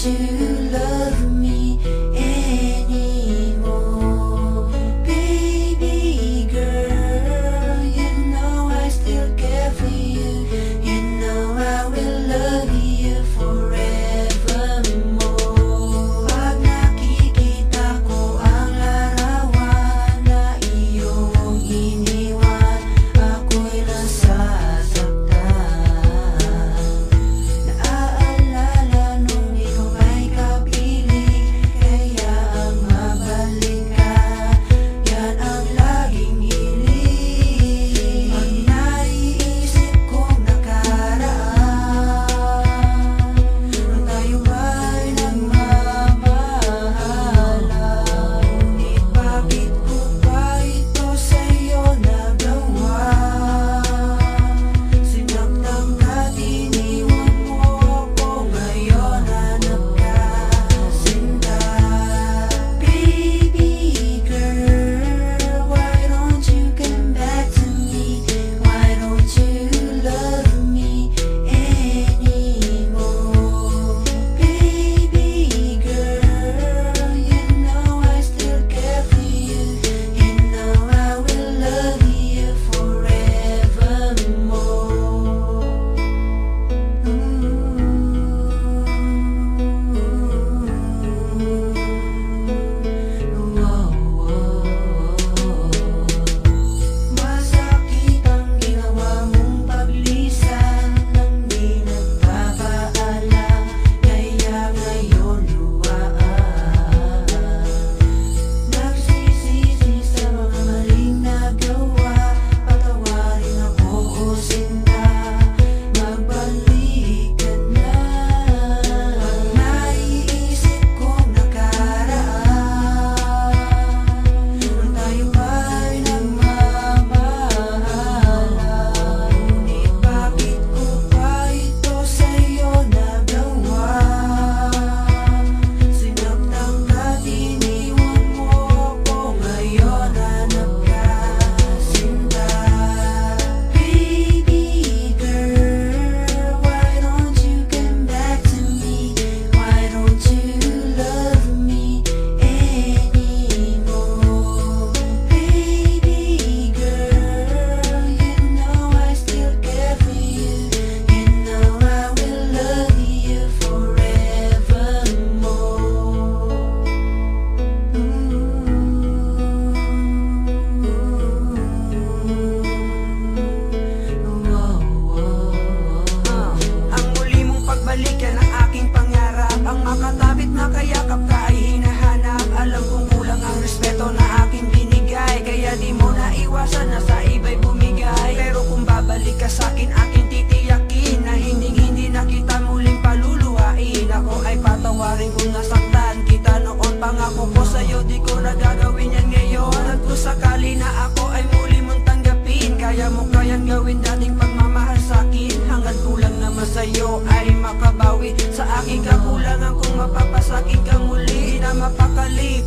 you love me anymore? Baby girl, you know I still care for you. You know I will love you forevermore. Pag nakikita ko ang larawan na iyong iniwan, ako'y nasasaktan. Naaalala nung ikaw ay kapiling, kaya ang mabalik ka, yan ang laging hiling. Pag naiisip kong nakaraan, nung tayo ay nagmamahalan, ngunit bakit ko ba ito sa'yo nagawa? Sinaktan ka, iniwan mo ako, ngayon hanap ka, sinta. Baby girl, why don't you come back to me? Why don't you love me anymore? Baby girl, you know I still care for you. You know I will love you forevermore. Masakit ang ginawa mong paglisan nang di nagpapaalam, kaya ngayon luwaan. Nagsisisi sa mga maling nagawa, patawarin ako o sinta, magbalik ka na. Pag naiisip kong nakaraan, nung tayo ay nagmamahalan, ngunit bakit ko ba ito sa'yo nagawa? Sinaktan ka, iniwan mo ako, ngayon hanap ka, sinta. Baby girl, why don't you come back to me? Why don't you love me anymore? Baby girl, you know I still care for you. You know I will love you forevermore. Ang muli mong pagbalik yan ang aking pangarap, ang makatapit na kayakap ka ay hinahanap. Alam kong kulang ang respeto na aking binigay, kaya di mo naiwasan na sa iba'y bumigay. Pero kung babalik ka sa'kin, aking titiyakin na hindi na kita muling paluluhain. Ako ay patawarin kung nasaktan kita noon. Pangako ko sa'yo, di ko na gagawin yan ngayon. At kung sakali na ako ay muli mong tanggapin, kaya mo kayang gawin dating pagmamahal sa'kin. Hanggang kulang naman sa'yo ay makabawi sa aking kakulangan. Kung mapapasakit ka muli na mapakali,